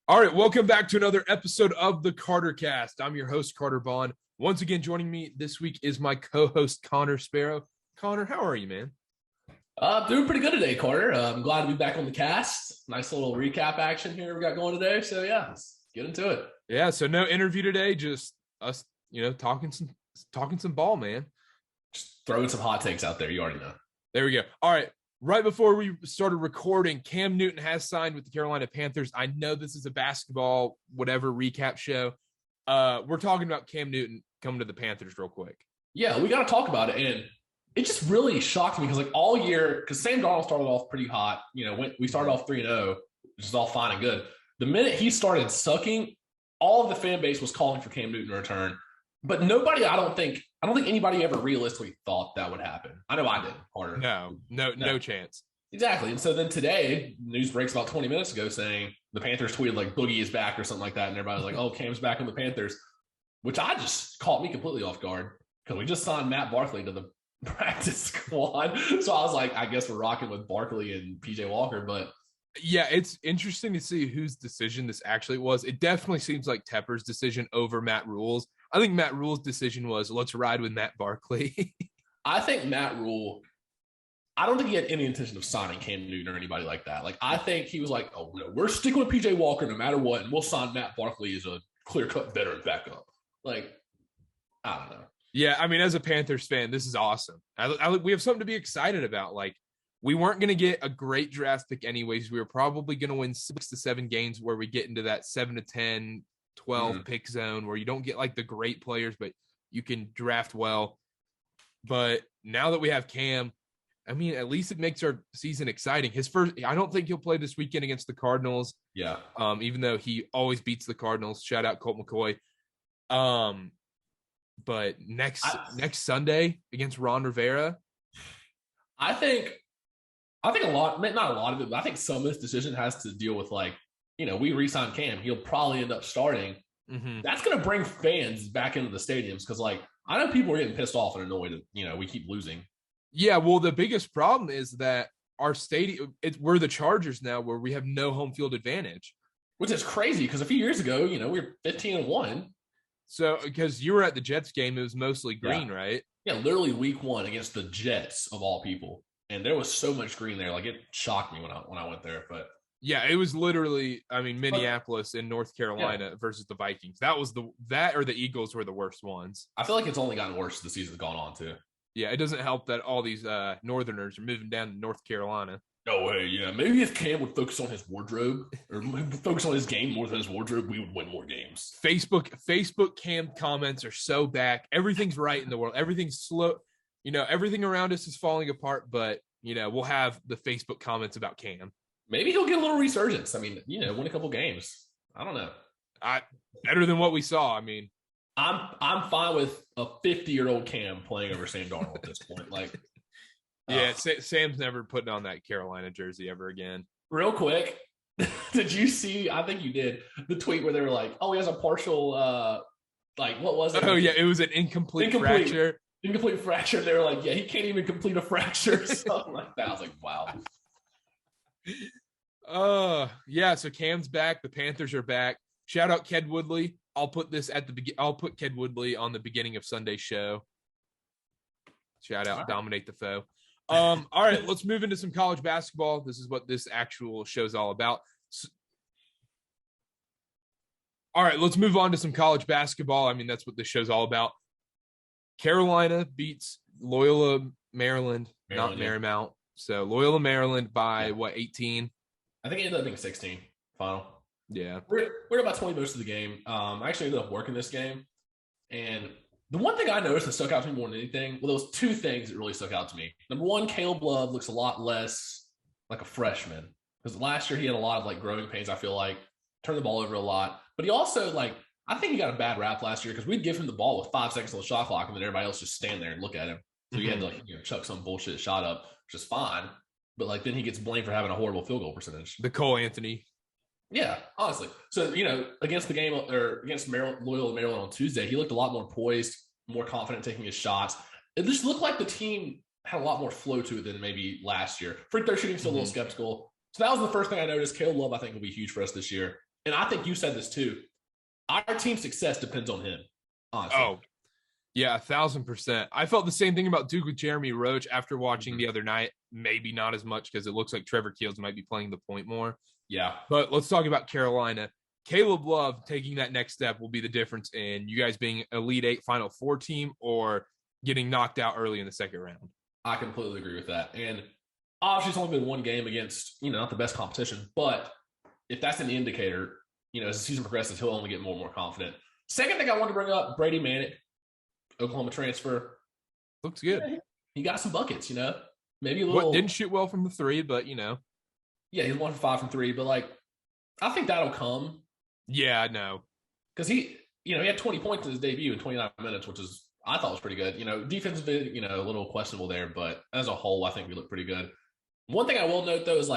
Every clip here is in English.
All right, welcome back to another episode of the Carter Cast. I'm your host, Carter Bond. Once again, joining me this week is my co-host, Connor Sparrow. Connor, how are you, man? Doing pretty good today, Carter. I'm glad to be back on the cast. Nice little recap action here we got going today. So yeah, let's get into it. Yeah, so no interview today, just us, talking some ball, man. Just throwing some hot takes out there. You already know. There we go. All right. Right before we started recording, Cam Newton has signed with the Carolina Panthers. I know this is a basketball, whatever, recap show. We're talking about Cam Newton coming to the Panthers real quick. Yeah, we got to talk about it. And it just really shocked me because all year, because Sam Darnold started off pretty hot. We started off 3-0, which is all fine and good. The minute he started sucking, all of the fan base was calling for Cam Newton to return. But nobody, I don't think anybody ever realistically thought that would happen. I know I did, Carter. No chance. Exactly. And so then today, news breaks about 20 minutes ago saying the Panthers tweeted Boogie is back or something like that. And everybody was like, oh, Cam's back on the Panthers, which I just caught me completely off guard because we just signed Matt Barkley to the practice squad. So I was like, I guess we're rocking with Barkley and PJ Walker. But yeah, it's interesting to see whose decision this actually was. It definitely seems like Tepper's decision over Matt Rule's. I think Matt Rule's decision was, let's ride with Matt Barkley. I think Matt Rule, I don't think he had any intention of signing Cam Newton or anybody like that. I think he was like, oh, no, we're sticking with PJ Walker no matter what, and we'll sign Matt Barkley as a clear-cut veteran backup. I don't know. Yeah, I mean, as a Panthers fan, this is awesome. We have something to be excited about. We weren't going to get a great draft pick anyways. We were probably going to win 6 to 7 games where we get into that 7 to 10, 12 pick zone where you don't get the great players, but you can draft well. But now that we have Cam, I mean, at least it makes our season exciting. I don't think he'll play this weekend against the Cardinals. Yeah. Even though he always beats the Cardinals. Shout out Colt McCoy. But next Sunday against Ron Rivera, I think a lot, not a lot of it, but I think some of this decision has to deal with we re-sign Cam. He'll probably end up starting. Mm-hmm. That's going to bring fans back into the stadiums because, I know people are getting pissed off and annoyed that, we keep losing. Yeah, well, the biggest problem is that our stadium, we're the Chargers now where we have no home field advantage. Which is crazy because a few years ago, we were 15-1. So, because you were at the Jets game, it was mostly green, right? Yeah, literally week 1 against the Jets of all people. And there was so much green there. It shocked me when I went there, but yeah, it was literally, Minneapolis and North Carolina versus the Vikings. That or the Eagles were the worst ones. I feel like it's only gotten worse as the season's gone on, too. Yeah, it doesn't help that all these Northerners are moving down to North Carolina. No way, yeah. Maybe if Cam would focus on his wardrobe or focus on his game more than his wardrobe, we would win more games. Facebook Cam comments are so back. Everything's right in the world. Everything's slow. Everything around us is falling apart, but, we'll have the Facebook comments about Cam. Maybe he'll get a little resurgence. Win a couple games. I don't know. Better than what we saw. I'm fine with a 50-year-old Cam playing over Sam Darnold at this point. Yeah, Sam's never putting on that Carolina jersey ever again. Real quick, did you see? I think you did the tweet where they were like, "Oh, he has a partial, what was it? Oh yeah, it was an incomplete fracture. Incomplete fracture. They were like, "Yeah, he can't even complete a fracture." Something like that. I was like, "Wow." Yeah. So Cam's back. The Panthers are back. Shout out Ked Woodley. I'll put Ked Woodley on the beginning of Sunday's show. Shout out, Dominate the Foe. All right, let's move into some college basketball. This is what this actual show's all about. All right, let's move on to some college basketball. That's what this show's all about. Carolina beats Loyola Maryland, not Marymount. So Loyola Maryland by 18? I think it ended up being 16 final. Yeah. We're about 20 most of the game. I actually ended up working this game. And the one thing I noticed that stuck out to me more than anything, there was 2 things that really stuck out to me. Number one, Caleb Love looks a lot less like a freshman. Because last year he had a lot of growing pains, I feel like. Turned the ball over a lot. But he also, I think he got a bad rap last year because we'd give him the ball with 5 seconds on the shot clock and then everybody else just stand there and look at him. So he had to chuck some bullshit shot up, which is fine. But then he gets blamed for having a horrible field goal percentage. The Cole Anthony. Yeah, honestly. So, against the game or against Loyola Maryland on Tuesday, he looked a lot more poised, more confident taking his shots. It just looked like the team had a lot more flow to it than maybe last year. Free throw shooting still a little skeptical. So that was the first thing I noticed. Caleb Love, I think, will be huge for us this year. and I think you said this too. Our team's success depends on him, honestly. Oh, yeah, 1,000%. I felt the same thing about Duke with Jeremy Roach after watching the other night. Maybe not as much because it looks like Trevor Keels might be playing the point more. Yeah. But let's talk about Carolina. Caleb Love taking that next step will be the difference in you guys being Elite Eight Final Four team or getting knocked out early in the second round. I completely agree with that. And obviously, it's only been one game against, not the best competition. But if that's an indicator, as the season progresses, he'll only get more and more confident. Second thing I wanted to bring up, Brady Manick, Oklahoma transfer. Looks good. Yeah, he got some buckets, Maybe a little. Didn't shoot well from the three, but, Yeah, he's 1 for 5 from 3. But, I think that'll come. Yeah, I know. Because he had 20 points in his debut in 29 minutes, which I thought was pretty good. Defensively, a little questionable there, but as a whole, I think we look pretty good. One thing I will note, though, is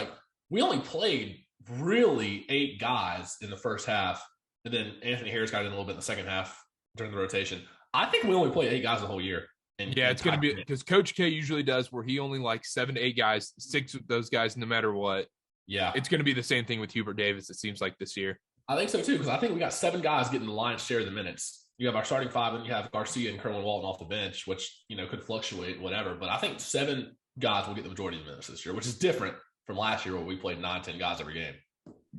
we only played really 8 guys in the first half, and then Anthony Harris got in a little bit in the second half during the rotation. I think we only played 8 guys the whole year. Yeah, it's going to be because Coach K usually does where he only 7 to 8 guys, 6 with those guys no matter what. Yeah. It's going to be the same thing with Hubert Davis, it seems like this year. I think so, too, because I think we got 7 guys getting the lion's share of the minutes. You have our starting 5, and you have Garcia and Kerwin Walton off the bench, which, could fluctuate, whatever. But I think 7 guys will get the majority of the minutes this year, which is different from last year where we played 9, 10 guys every game.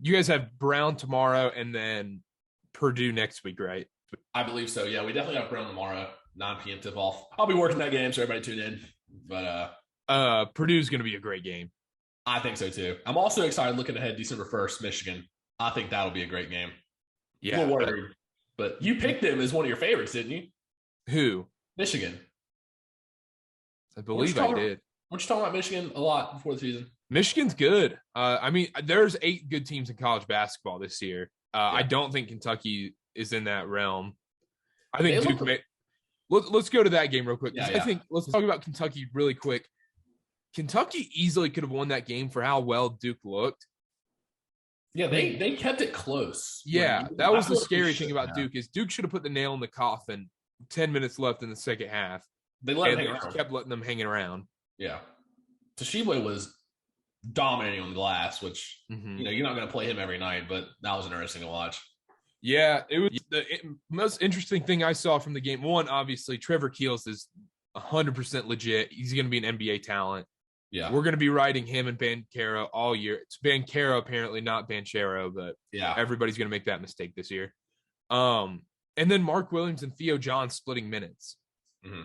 You guys have Brown tomorrow and then Purdue next week, right? I believe so, yeah. We definitely have Brown tomorrow, 9 p.m. tip-off. I'll be working that game, so everybody tune in. But Purdue's going to be a great game. I think so, too. I'm also excited looking ahead December 1st, Michigan. I think that'll be a great game. Yeah. A little worried. But you picked them as one of your favorites, didn't you? Who? Michigan. I believe I did. Weren't you talking about Michigan a lot before the season? Michigan's good. There's 8 good teams in college basketball this year. I don't think Kentucky is in that realm. I think Duke let's go to that game real quick. Yeah. I think let's talk about Kentucky really quick. Kentucky easily could have won that game for how well Duke looked. Yeah, they kept it close. Yeah, that was the scary thing about Duke is Duke should have put the nail in the coffin 10 minutes left in the second half. They kept letting them hanging around. Yeah. Tshiebwe was dominating on the glass, which, you're not going to play him every night, but that was interesting to watch. Yeah, it was the most interesting thing I saw from the game. One, obviously, Trevor Keels is 100% legit. He's going to be an NBA talent. Yeah. We're going to be riding him and Banchero all year. It's Banchero, apparently, not Banchero, but everybody's going to make that mistake this year. And then Mark Williams and Theo John splitting minutes. Mm-hmm.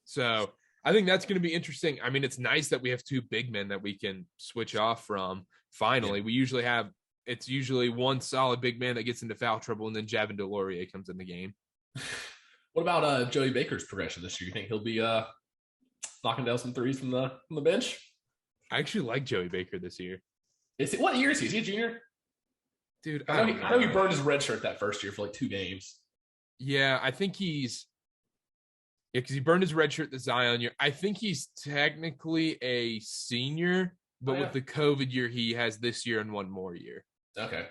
So I think that's going to be interesting. I mean, it's nice that we have 2 big men that we can switch off from. Finally, we usually have it's usually one solid big man that gets into foul trouble, and then Javin DeLaurier comes in the game. What about Joey Baker's progression this year? You think he'll be knocking down some threes from the bench? I actually like Joey Baker this year. What year is he? Is he a junior? Dude, I know he burned his red shirt that first year for 2 games. Yeah, I think because he burned his red shirt the Zion year. I think he's technically a senior, but with the COVID year he has this year and 1 more year. Okay.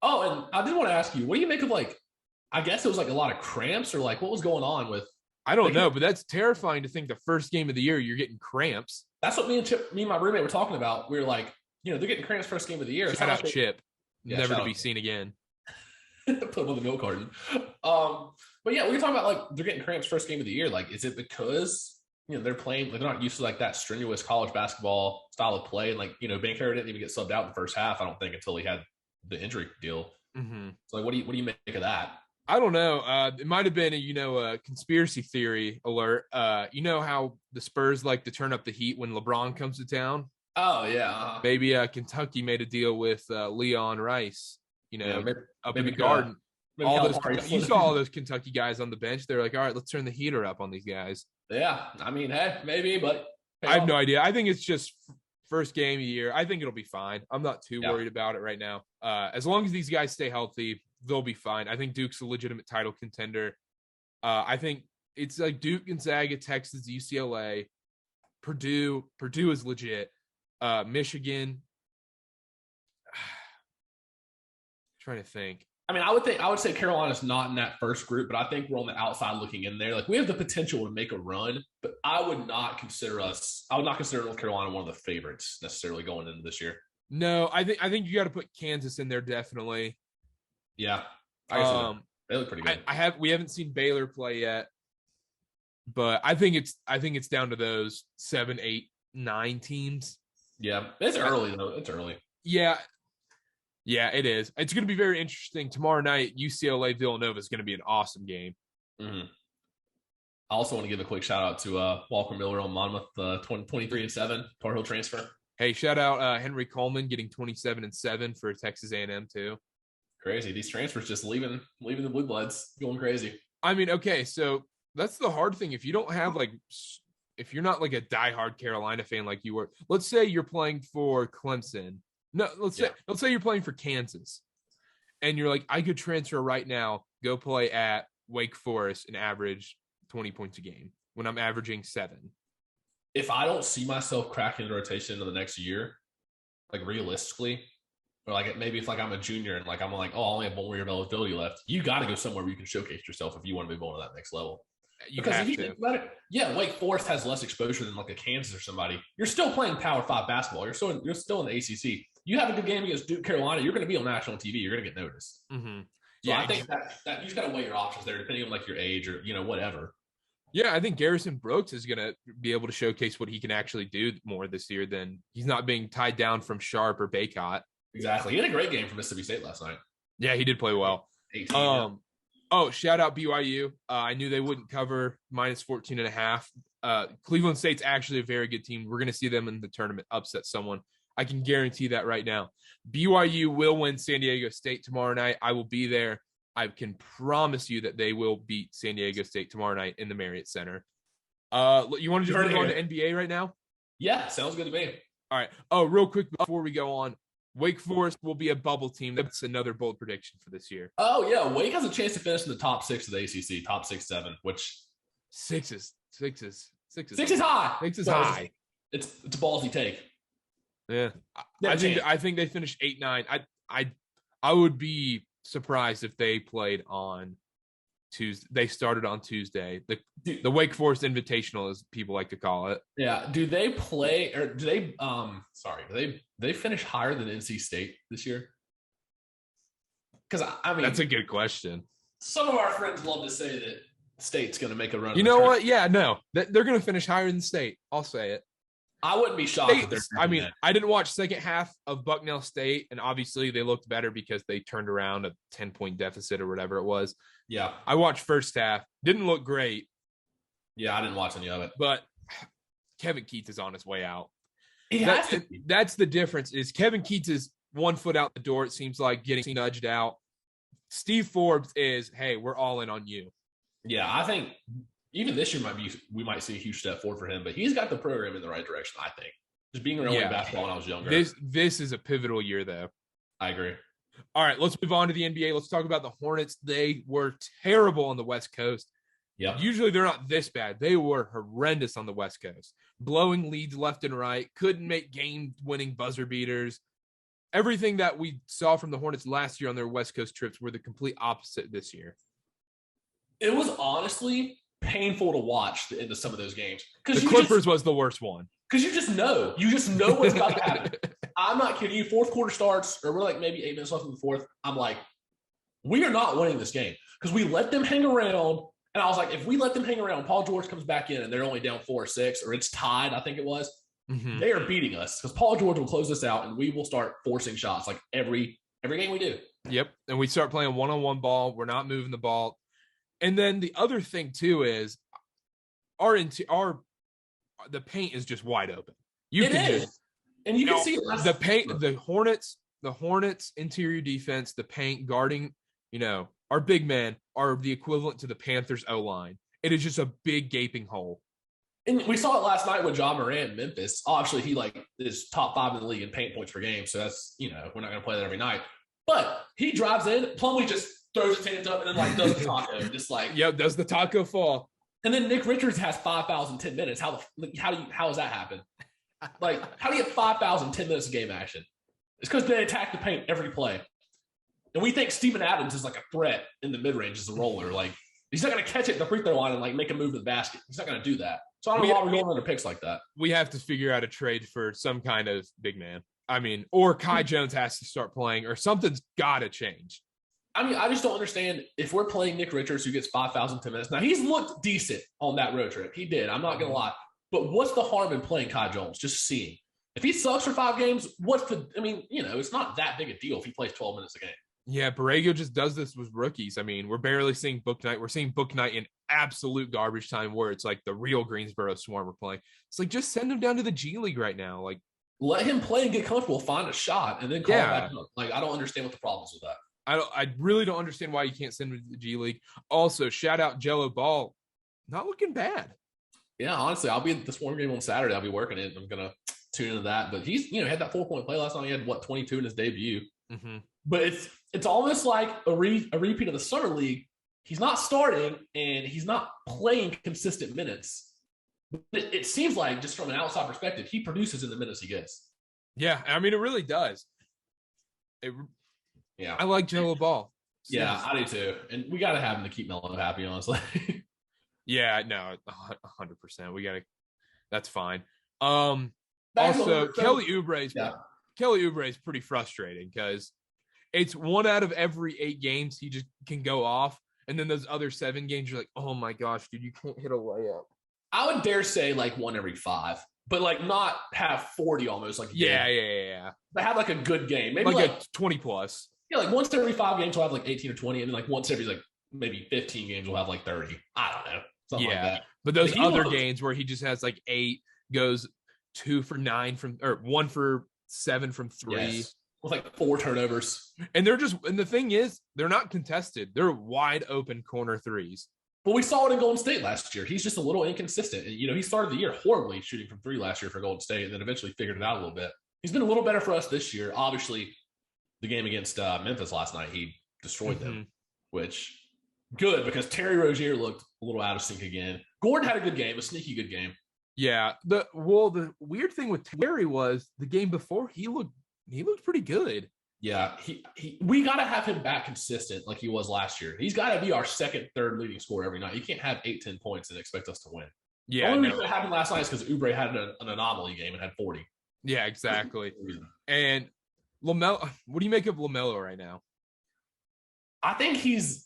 Oh, and I did want to ask you, what do you make of I guess it was a lot of cramps or what was going on with? I don't know, but that's terrifying to think the first game of the year you're getting cramps. That's what me and my roommate were talking about. We were like, they're getting cramps first game of the year. Shout out Chip. Never to be seen again. Put him on the milk carton. But yeah, we were talking about they're getting cramps first game of the year. Is it because they're playing they're not used to that strenuous college basketball style of play? And Banchero didn't even get subbed out in the first half, I don't think, until he had the injury deal. Mm-hmm. So what do you make of that? I don't know. It might have been a conspiracy theory alert. You know how the Spurs like to turn up the heat when LeBron comes to town? Oh yeah. Maybe Kentucky made a deal with Leon Rice. Up in the Garden. You saw all those Kentucky guys on the bench. They're like, all right, let's turn the heater up on these guys. Yeah, I mean, hey, maybe, but I have no idea. I think it's just first game of the year. I think it'll be fine. I'm not too worried about it right now. As long as these guys stay healthy, they'll be fine. I think Duke's a legitimate title contender. I think it's Duke, Gonzaga, Texas, UCLA, Purdue. Purdue is legit. Michigan. Trying to think. I mean, I would say Carolina's not in that first group, but I think we're on the outside looking in there. We have the potential to make a run, but I would not consider North Carolina one of the favorites necessarily going into this year. No, I think you got to put Kansas in there definitely. Yeah, I guess they look pretty good. We haven't seen Baylor play yet, but I think it's down to those 7, 8, 9 teams. Yeah, it's early though. It's early. Yeah, it is. It's going to be very interesting tomorrow night. UCLA Villanova is going to be an awesome game. Mm-hmm. I also want to give a quick shout out to Walker Miller on Monmouth, 23-7 Tar Heel transfer. Hey, shout out Henry Coleman getting 27-7 for Texas A&M too. Crazy. These transfers just leaving the Blue Bloods, going crazy. I mean, okay, so that's the hard thing. If you don't have if you're not like a diehard Carolina fan like you were, let's say you're playing for Clemson. No, let's say you're playing for Kansas, and you're like, I could transfer right now, go play at Wake Forest and average 20 points a game when I'm averaging 7. If I don't see myself cracking the rotation in the next year, like realistically, or like maybe if like I'm a junior and like I'm like, oh, I only have 1 year of eligibility left, you got to go somewhere where you can showcase yourself if you want to move on to that next level. Because if you think about it, yeah, Wake Forest has less exposure than like a Kansas or somebody. You're still playing Power 5 basketball. You're still in the ACC. You have a good game against Duke, Carolina, you're going to be on national TV. You're going to get noticed. Mm-hmm. So I think that you just got to weigh your options there, depending on like your age or whatever. Yeah, I think Garrison Brooks is going to be able to showcase what he can actually do more this year than he's not being tied down from Sharp or Baycott. Exactly. He had a great game for Mississippi State last night. Yeah, he did play well. 18. Oh, shout out BYU. I knew they wouldn't cover -14.5. Cleveland State's actually a very good team. We're going to see them in the tournament upset someone. I can guarantee that right now. BYU will win San Diego State tomorrow night. I will be there. I can promise you that they will beat San Diego State tomorrow night in the Marriott Center. You want to just move on to NBA right now? Yeah, sounds good to me. All right. Oh, real quick before we go on, Wake Forest will be a bubble team. That's another bold prediction for this year. Oh, yeah. Wake has a chance to finish in the top 6 of the ACC, top 6, 7, which... Six is high. 6 is high. It's a ballsy take. Yeah. I think they finished 8-9. I would be surprised if they played on Tuesday. They started on Tuesday. The Wake Forest Invitational, as people like to call it. Yeah. Do they play or do they finish higher than NC State this year? Because I mean, that's a good question. Some of our friends love to say that State's going to make a run. You know what? Yeah, no, they're going to finish higher than State. I'll say it. I wouldn't be shocked. I didn't watch second half of Bucknell State, and obviously they looked better because they turned around a 10-point deficit or whatever it was. Yeah. I watched first half. Didn't look great. Yeah, I didn't watch any of it. But Kevin Keats is on his way out. That's the difference is Kevin Keats is 1 foot out the door, it seems like, getting nudged out. Steve Forbes is, hey, we're all in on you. Yeah, I think even this year we might see a huge step forward for him, but he's got the program in the right direction, I think. Just being around basketball when I was younger. This is a pivotal year, though. I agree. All right, let's move on to the NBA. Let's talk about the Hornets. They were terrible on the West Coast. Yeah. Usually they're not this bad. They were horrendous on the West Coast. Blowing leads left and right. Couldn't make game-winning buzzer beaters. Everything that we saw from the Hornets last year on their West Coast trips were the complete opposite this year. It was honestly painful to watch the end of some of those games. The Clippers was the worst one. Because you just know what's about to happen. I'm not kidding you. Fourth quarter starts, or we're like maybe 8 minutes left in the fourth. I'm like, we are not winning this game because we let them hang around. And I was like, if we let them hang around, Paul George comes back in and they're only down 4 or 6, or it's tied, I think it was. Mm-hmm. They are beating us because Paul George will close this out and we will start forcing shots like every game we do. Yep. And we start playing one-on-one ball. We're not moving the ball. And then the other thing too is the paint is just wide open. And you can see the paint, the Hornets interior defense, the paint guarding, our big men are the equivalent to the Panthers O-line. It is just a big gaping hole. And we saw it last night with John Morant in Memphis. Obviously, he is top 5 in the league in paint points per game. So that's, we're not going to play that every night. But he drives in, Plumlee just throws his hands up and then does the taco. Does the taco fall? And then Nick Richards has 5 fouls in 10 minutes. How does that happen? How do you get 5 fouls in 10 minutes of game action? It's because they attack the paint every play. And we think Steven Adams is like a threat in the mid-range as a roller. He's not going to catch it at the free throw line and make a move to the basket. He's not going to do that. So I don't know why we're going under picks like that. We have to figure out a trade for some kind of big man. Or Kai Jones has to start playing, or something's got to change. I mean, I just don't understand if we're playing Nick Richards, who gets 5,000 10 minutes. Now, he's looked decent on that road trip. He did. I'm not going to lie. But what's the harm in playing Kai Jones? Just seeing. If he sucks for 5 games, it's not that big a deal if he plays 12 minutes a game. Yeah, Borrego just does this with rookies. I mean, we're barely seeing Book Knight. We're seeing Book Knight in absolute garbage time where it's like the real Greensboro Swarm we're playing. It's like, just send him down to the G League right now. Like, let him play and get comfortable, find a shot, and then call him back up. Like, I don't understand what the problem is with that. I really don't understand why you can't send him to the G League. Also, shout out Jello Ball. Not looking bad. Yeah, honestly, I'll be at the Swarm game on Saturday. I'll be working it. I'm going to tune into that. But he's, had that 4-point play last night. He had, 22 in his debut. Mm-hmm. But it's almost like a repeat of the Summer League. He's not starting, and he's not playing consistent minutes. But it seems like, just from an outside perspective, he produces in the minutes he gets. Yeah, I mean, it really does. I like Jello Ball. Yeah, I do too. And we got to have him to keep Melo happy, honestly. Yeah, no, 100%. We got to – that's fine. Also, Kelly Oubre is pretty frustrating because it's 1 out of every 8 games he just can go off. And then those other 7 games, you're like, oh, my gosh, dude, you can't hit a layup. I would dare say 1 every 5. But not have 40 almost Yeah. But have a good game. Maybe a 20 plus. Yeah, once every 5 games we'll have 18 or 20, and then once every maybe 15 games we'll have 30. I don't know. Something like that. But those other games where he just has 8, goes 2 for 9 from, or 1 for 7 from 3. Yes. With 4 turnovers. And the thing is, they're not contested. They're wide open corner threes. Well, we saw it in Golden State last year. He's just a little inconsistent. And, he started the year horribly shooting from 3 last year for Golden State, and then eventually figured it out a little bit. He's been a little better for us this year. Obviously, the game against Memphis last night, he destroyed them, which good because Terry Rozier looked a little out of sync again. Gordon had a good game, a sneaky good game. Yeah. The weird thing with Terry was the game before he looked pretty good. Yeah, we got to have him back consistent like he was last year. He's got to be our second, third leading scorer every night. You can't have 8-10 points and expect us to win. Yeah, the only reason it happened last night is because Oubre had an anomaly game and had 40. Yeah, exactly. And LaMelo, what do you make of LaMelo right now? I think his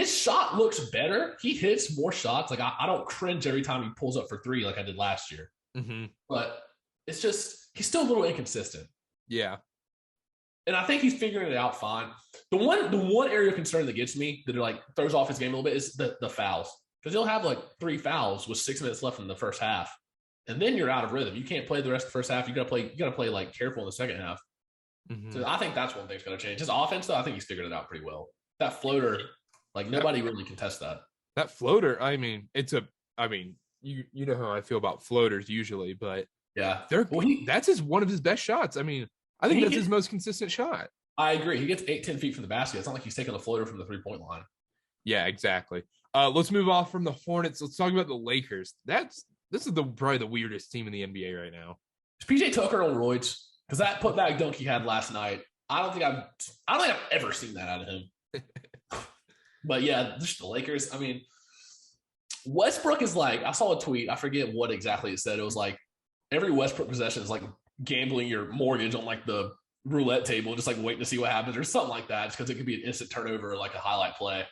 shot looks better. He hits more shots. I don't cringe every time he pulls up for 3 like I did last year. Mm-hmm. But it's just he's still a little inconsistent. Yeah. And I think he's figuring it out fine. The one area of concern that gets me that throws off his game a little bit is the fouls. Because he'll have 3 fouls with 6 minutes left in the first half. And then you're out of rhythm. You can't play the rest of the first half. You gotta play careful in the second half. Mm-hmm. So I think that's one thing's gonna change. His offense, though, I think he's figured it out pretty well. That floater, nobody really contests that. That floater, you know how I feel about floaters usually, but yeah, that's one of his best shots. I mean, I think that's his most consistent shot. I agree. He gets 8-10 feet from the basket. It's not like he's taking a floater from the 3-point line. Yeah, exactly. Let's move off from the Hornets. Let's talk about the Lakers. This is probably the weirdest team in the NBA right now. Is PJ Tucker on roids? Because that putback dunk he had last night, I don't think I've ever seen that out of him. But yeah, just the Lakers. I mean, Westbrook is I saw a tweet. I forget what exactly it said. It was every Westbrook possession is gambling your mortgage on the roulette table, just waiting to see what happens or something like that, just because it could be an instant turnover or a highlight play.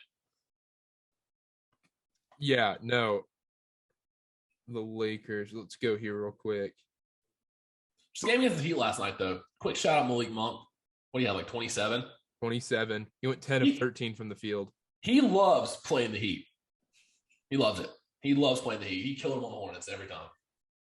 Yeah, no. The Lakers. Let's go here real quick. Just game against the Heat last night, though. Quick shout out Malik Monk. What do you have, 27? 27. He went 10 of 13 from the field. He loves playing the Heat. He loves it. He loves playing the Heat. He killed him on the Hornets every time.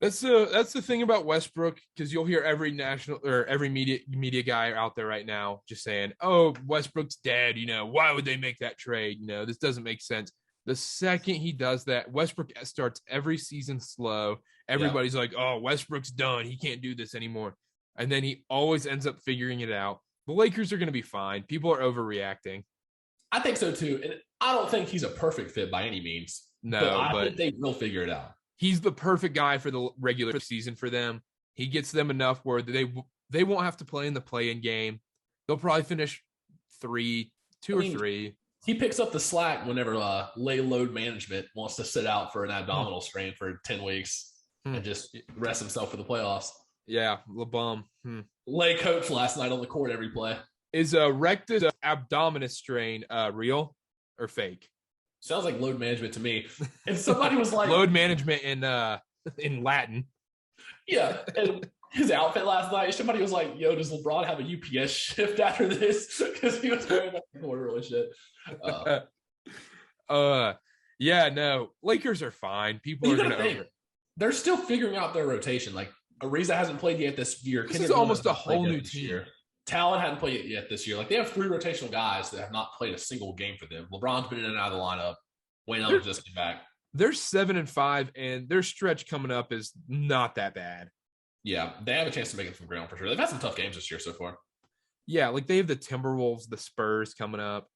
That's the thing about Westbrook, because you'll hear every national or every media guy out there right now just saying, "Oh, Westbrook's dead. Why would they make that trade? This doesn't make sense." The second he does that, Westbrook starts every season slow. Everybody's like, "Oh, Westbrook's done. He can't do this anymore." And then he always ends up figuring it out. The Lakers are going to be fine. People are overreacting. I think so too. And I don't think he's a perfect fit by any means. No, but I think they will figure it out. He's the perfect guy for the regular season for them. He gets them enough where they won't have to play in the play-in game. They'll probably finish 2 or 3. He picks up the slack whenever lay load management wants to sit out for an abdominal strain for 10 weeks and just rest himself for the playoffs. Yeah, LeBum. Lay coach last night on the court every play. Is a rectus abdominis strain real or fake? Sounds like load management to me. And somebody was like, load management in Latin. Yeah. And his outfit last night, somebody was like, yo, does LeBron have a UPS shift after this? Because he was wearing that really shit. Yeah, no. Lakers are fine. People are going to they're still figuring out their rotation. Like Ariza hasn't played yet this year. This is almost a whole new team. Year. Talon hadn't played yet this year. Like they have 3 rotational guys that have not played a single game for them. LeBron's been in and out of the lineup. Wayne Ellington just came back. They're 7-5, and their stretch coming up is not that bad. Yeah, they have a chance to make it from ground for sure. They've had some tough games this year so far. Yeah, like they have the Timberwolves, the Spurs coming up.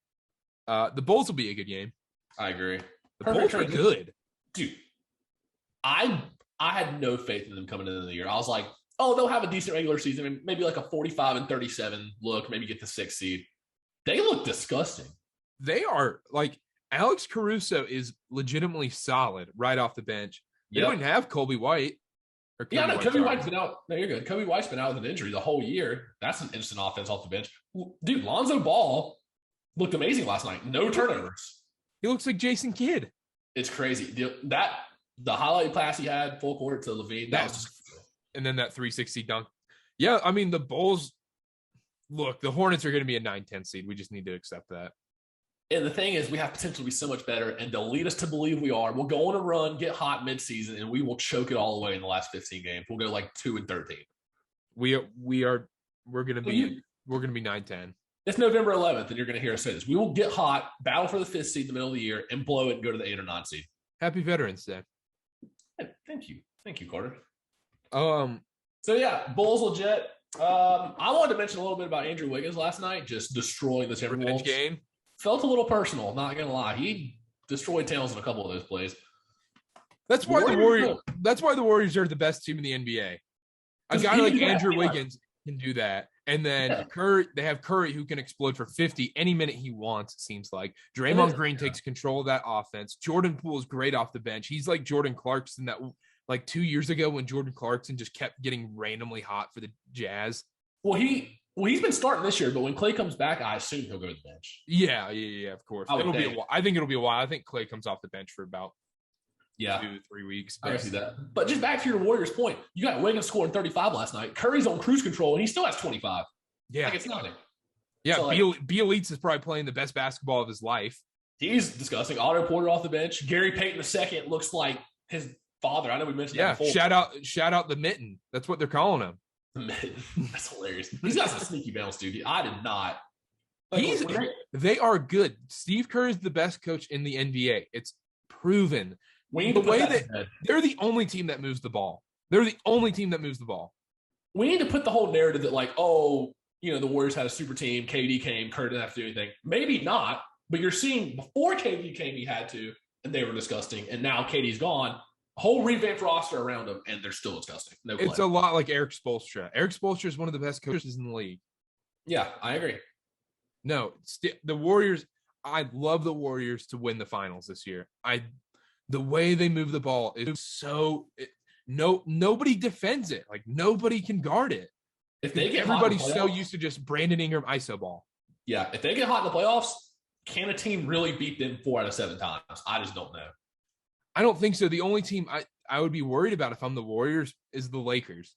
The Bulls will be a good game. I agree. The Bulls are good. Dude, I had no faith in them coming into the year. I was like, oh, they'll have a decent regular season, maybe like a 45-37 look, maybe get the 6th seed. They look disgusting. They are like Alex Caruso is legitimately solid right off the bench. They don't have Kobe White. Kobe White's been out. No, you're good. Kobe White's been out with an injury the whole year. That's an instant offense off the bench. Dude, Lonzo Ball looked amazing last night. No turnovers. He looks like Jason Kidd. It's crazy. The highlight pass he had full court to Levine. That was just... And then that 360 dunk. Yeah, I mean, the Bulls, look, the Hornets are going to be a 9-10 seed. We just need to accept that. And the thing is, we have potential to be so much better, and they'll lead us to believe we are. We'll go on a run, get hot midseason, and we will choke it all away in the last 15 games. We'll go like 2-13. We're going to be 9-10. It's November 11th, and you're going to hear us say this. We will get hot, battle for the 5th seed in the middle of the year, and blow it and go to the 8 or 9 seed. Happy Veterans Day. Thank you, Carter. So yeah, Bulls legit. I wanted to mention a little bit about Andrew Wiggins last night, just destroying the Timberwolves game. Felt a little personal, not gonna lie. He destroyed Towns in a couple of those plays. That's why the Warriors are the best team in the NBA. A guy like Andrew Wiggins can do that. And then Curry, they have Curry who can explode for 50 any minute he wants, it seems like. Draymond Green takes control of that offense. Jordan Poole is great off the bench. He's like Jordan Clarkson that like 2 years ago when Jordan Clarkson just kept getting randomly hot for the Jazz. Well, he's been starting this year, but when Klay comes back, I assume he'll go to the bench. Yeah, of course. It'll be a while. I think it'll be a while. I think Klay comes off the bench for about 2-3 weeks. I see that. But just back to your Warriors point, you got Wiggins scoring 35 last night. Curry's on cruise control, and he still has 25. Yeah. Like, it's nothing. Yeah, so Bielitsa is probably playing the best basketball of his life. He's disgusting. Otto Porter off the bench. Gary Payton II looks like his father. I know we mentioned that before. Shout out the Mitten. That's what they're calling him. The Mitten. That's hilarious. He's got some sneaky bounce, dude. I did not. They are good. Steve Kerr is the best coach in the NBA. It's proven. They're the only team that moves the ball. They're the only team that moves the ball. We need to put the whole narrative that like, the Warriors had a super team. KD came. Kerr didn't have to do anything. Maybe not, but you're seeing before KD came, he had to, and they were disgusting. And now KD's gone. Whole revamped roster around them, and they're still disgusting. No play. It's a lot like Eric Spoelstra. Eric Spoelstra is one of the best coaches in the league. Yeah, I agree. No, the Warriors. I love the Warriors to win the finals this year. The way they move the ball is so. Nobody defends it. Like nobody can guard it. If they get everybody's so used to just Brandon Ingram ISO ball. Yeah, if they get hot in the playoffs, can a team really beat them 4 out of 7 times? I just don't know. I don't think so. The only team I would be worried about if I'm the Warriors is the Lakers.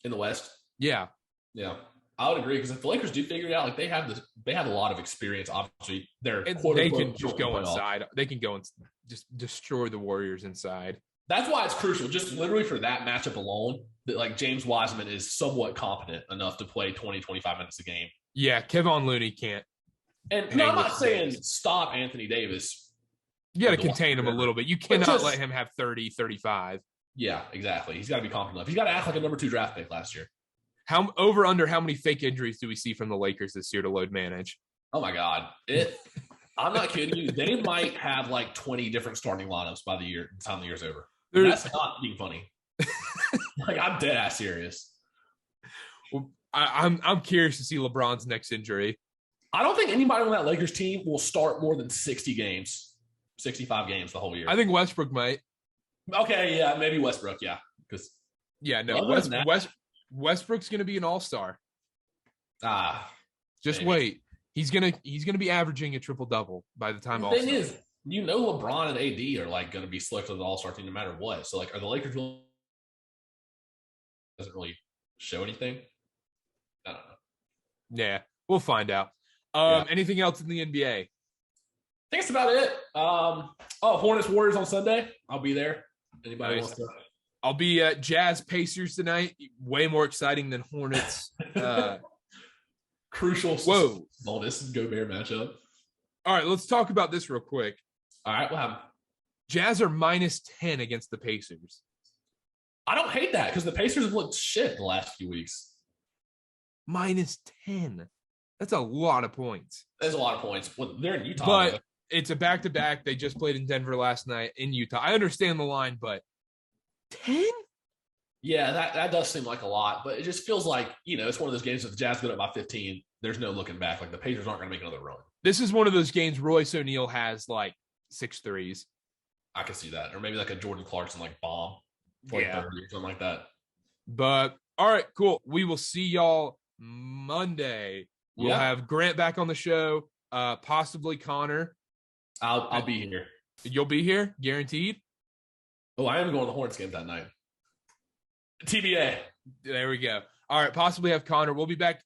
In the West? Yeah. Yeah. I would agree because if the Lakers do figure it out, like they have a lot of experience. Obviously, they can just go inside. They can go and just destroy the Warriors inside. That's why it's crucial, just literally for that matchup alone, that like James Wiseman is somewhat competent enough to play 20, 25 minutes a game. Yeah, Kevon Looney can't. And no, I'm not saying stop Anthony Davis. You got to contain him a little bit. You cannot let him have 30, 35. Yeah, exactly. He's got to be confident enough. He's got to act like a number 2 draft pick last year. How many fake injuries do we see from the Lakers this year to load manage? Oh my God. I'm not kidding you. They might have like 20 different starting lineups by the time the year's over. That's not being funny. Like I'm dead ass serious. Well, I'm curious to see LeBron's next injury. I don't think anybody on that Lakers team will start more than 60 games, 65 games the whole year. I think Westbrook might. Okay, yeah, maybe Westbrook, yeah. Westbrook's going to be an all-star. Just Maybe. wait. He's gonna be averaging a triple double by the time The All-Star. thing is, LeBron and AD are like going to be selected to the All-Star team no matter what. So like, are the Lakers really doesn't really show anything? I don't know. Yeah, we'll find out. Yeah. Anything else in the NBA? I think that's about it. Hornets Warriors on Sunday. I'll be there. Anybody Nice. wants to? I'll be at Jazz Pacers tonight. Way more exciting than Hornets. Crucial. Whoa. Bonus Gobert matchup. All right, let's talk about this real quick. All right, we'll have. Jazz are -10 against the Pacers. I don't hate that because the Pacers have looked shit the last few weeks. -10. That's a lot of points. That's a lot of points. Well, they're in Utah. But though. it's a back-to-back. They just played in Denver last night in Utah. I understand the line, but 10? Yeah, that does seem like a lot, but it just feels like, it's one of those games if the Jazz go up by 15, there's no looking back. Like the Pacers aren't going to make another run. This is one of those games Royce O'Neal has like 6 threes. I can see that. Or maybe like a Jordan Clarkson like bomb. For Yeah. 30 or something like that. But all right, cool. We will see y'all Monday. We'll have Grant back on the show, possibly Connor. I'll be here. You'll be here, guaranteed. Oh, I am going to the Hornets game that night. TBA. There we go. All right, possibly have Connor. We'll be back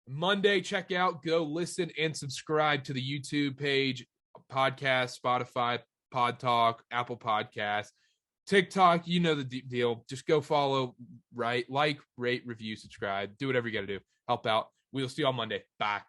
Monday. Check out, go listen, and subscribe to the YouTube page, podcast, Spotify, Pod Talk, Apple Podcasts, TikTok. You know the deal. Just go follow, like, rate, review, subscribe. Do whatever you got to do. Help out. We'll see you on Monday. Bye.